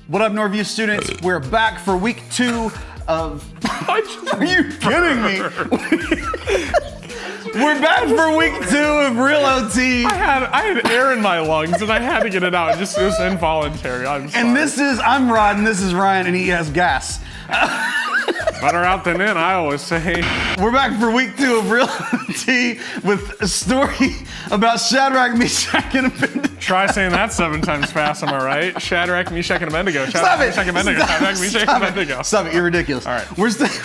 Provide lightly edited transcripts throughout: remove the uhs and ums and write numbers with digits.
What up, Northview students? We're back for week 2 of... Are you kidding me? We're back for week 2 of Real O.T. I had air in my lungs and I had to get it out. It was involuntary. I'm sorry. And I'm Rod and this is Ryan and he has gas. Better out than in, I always say. We're back for week 2 of Real O.T. with a story about Shadrach, Meshach, and Abednego. Try saying that 7 times fast, am I right? Shadrach, Meshach, and Abednego. Stop it! Meshach, and Abednego. Shadrach, Meshach, and Abednego. Stop it, you're ridiculous. All right.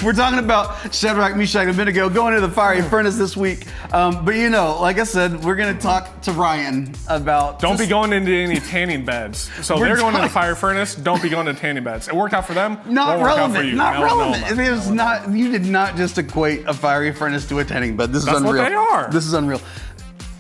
We're talking about Shadrach, Meshach, and Abednego going into the fiery furnace this week. But you know, like I said, we're gonna talk to Ryan about... Don't be going into any tanning beds. So they're going to the fire furnace, don't be going to tanning beds. It worked out for them, not won't relevant, work out for you. not relevant. No. It is not, you did not just equate a fiery furnace to a tanning bed. This is unreal. That's what they are. This is unreal.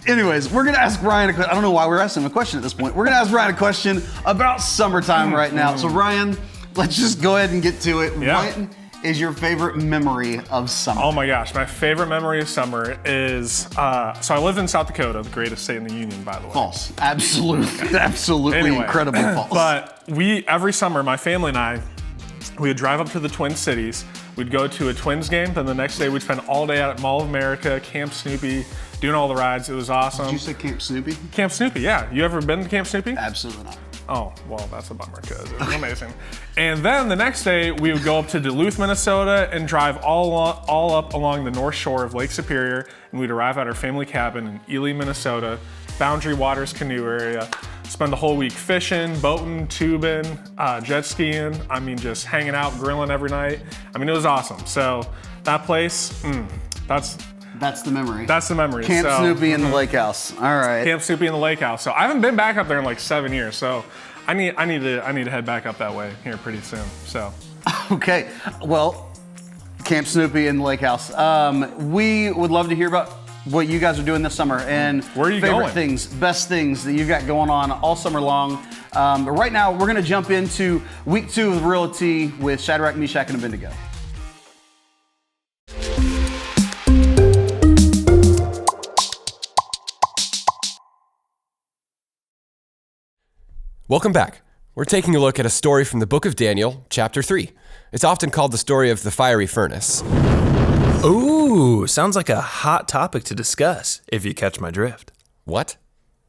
Anyways, we're gonna ask Ryan a question. I don't know why we're asking him a question at this point. We're gonna ask Ryan a question about summertime right now. So Ryan, let's just go ahead and get to it. Yeah. What is your favorite memory of summer? Oh my gosh, my favorite memory of summer is, so I lived in South Dakota, the greatest state in the union, by the way. False. Absolutely, absolutely Anyway, incredibly false. But every summer, my family and I, we would drive up to the Twin Cities. We'd go to a Twins game, then the next day we'd spend all day at Mall of America, Camp Snoopy, doing all the rides. It was awesome. Did you say Camp Snoopy? Camp Snoopy, yeah. You ever been to Camp Snoopy? Absolutely not. Oh, well, that's a bummer because it was amazing. And then the next day, we would go up to Duluth, Minnesota and drive all up along the north shore of Lake Superior, and we'd arrive at our family cabin in Ely, Minnesota, Boundary Waters canoe area, spend the whole week fishing, boating, tubing, jet skiing, I mean, just hanging out, grilling every night. I mean, it was awesome. So that place, that's the memory. That's the memory. Camp Snoopy in the lake house. All right. Camp Snoopy in the lake house. So I haven't been back up there in like 7 years. So I need to head back up that way here pretty soon. So. Okay. Well, Camp Snoopy in the lake house. We would love to hear about what you guys are doing this summer and where are you favorite going? Things, best things that you've got going on all summer long. But right now, we're going to jump into week 2 of Real O.T. with Shadrach, Meshach, and Abednego. Welcome back. We're taking a look at a story from the book of Daniel, chapter 3. It's often called the story of the fiery furnace. Ooh, sounds like a hot topic to discuss, if you catch my drift. What?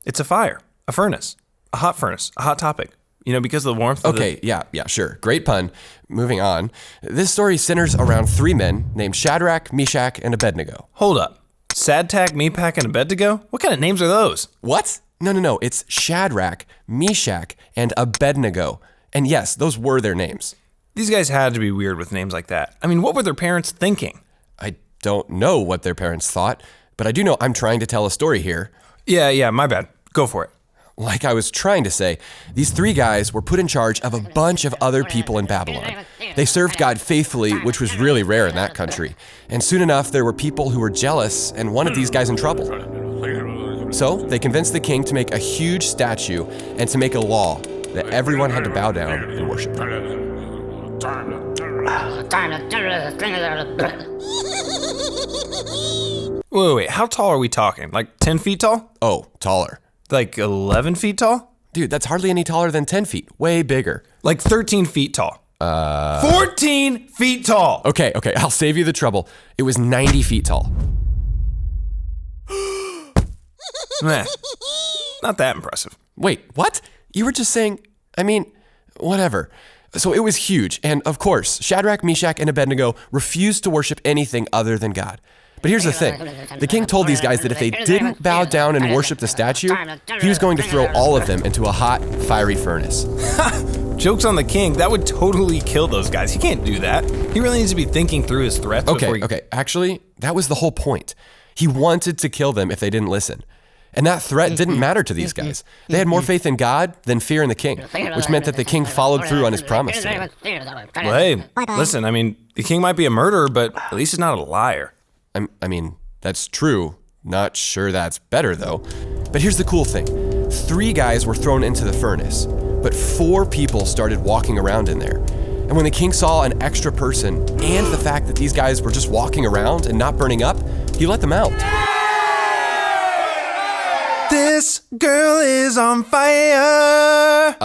It's a fire, a furnace, a hot topic. You know, because of the warmth of Okay, yeah, sure. Great pun. Moving on. This story centers around 3 men named Shadrach, Meshach, and Abednego. Hold up. Sadtac, Meshach, and Abednego? What kind of names are those? What? No. It's Shadrach, Meshach, and Abednego. And yes, those were their names. These guys had to be weird with names like that. I mean, what were their parents thinking? I don't know what their parents thought, but I do know I'm trying to tell a story here. Yeah, my bad. Go for it. Like I was trying to say, these 3 guys were put in charge of a bunch of other people in Babylon. They served God faithfully, which was really rare in that country. And soon enough, there were people who were jealous and wanted these guys in trouble. So they convinced the king to make a huge statue and to make a law that everyone had to bow down and worship them. Wait, how tall are we talking? Like 10 feet tall? Oh, taller. Like 11 feet tall? Dude, that's hardly any taller than 10 feet. Way bigger. Like 13 feet tall. 14 feet tall! Okay, I'll save you the trouble. It was 90 feet tall. Meh, not that impressive. Wait, what? You were just saying, whatever. So it was huge, and of course, Shadrach, Meshach, and Abednego refused to worship anything other than God. But here's the thing. The king told these guys that if they didn't bow down and worship the statue, he was going to throw all of them into a hot, fiery furnace. Joke's on the king. That would totally kill those guys. He can't do that. He really needs to be thinking through his threats before he... Okay. Actually, that was the whole point. He wanted to kill them if they didn't listen. And that threat didn't matter to these guys. They had more faith in God than fear in the king, which meant that the king followed through on his promise to them. Well, hey, listen, the king might be a murderer, but at least he's not a liar. That's true. Not sure that's better, though. But here's the cool thing. 3 guys were thrown into the furnace, but 4 people started walking around in there. And when the king saw an extra person and the fact that these guys were just walking around and not burning up, he let them out. This girl is on fire.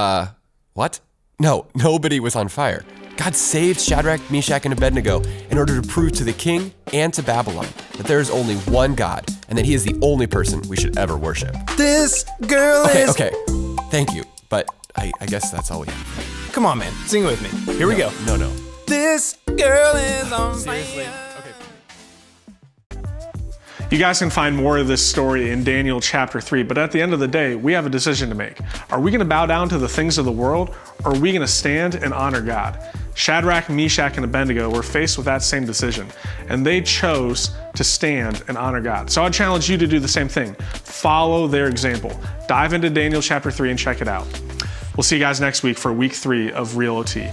What? No, nobody was on fire. God saved Shadrach, Meshach, and Abednego in order to prove to the king and to Babylon that there is only one God and that he is the only person we should ever worship. This girl is... Okay, thank you, but I guess that's all we have. Come on, man, sing with me. Here we go. No. This girl is on Seriously? fire. You guys can find more of this story in Daniel chapter 3, but at the end of the day, we have a decision to make. Are we gonna bow down to the things of the world, or are we gonna stand and honor God? Shadrach, Meshach, and Abednego were faced with that same decision, and they chose to stand and honor God. So I challenge you to do the same thing. Follow their example. Dive into Daniel chapter 3 and check it out. We'll see you guys next week for week 3 of Real O.T.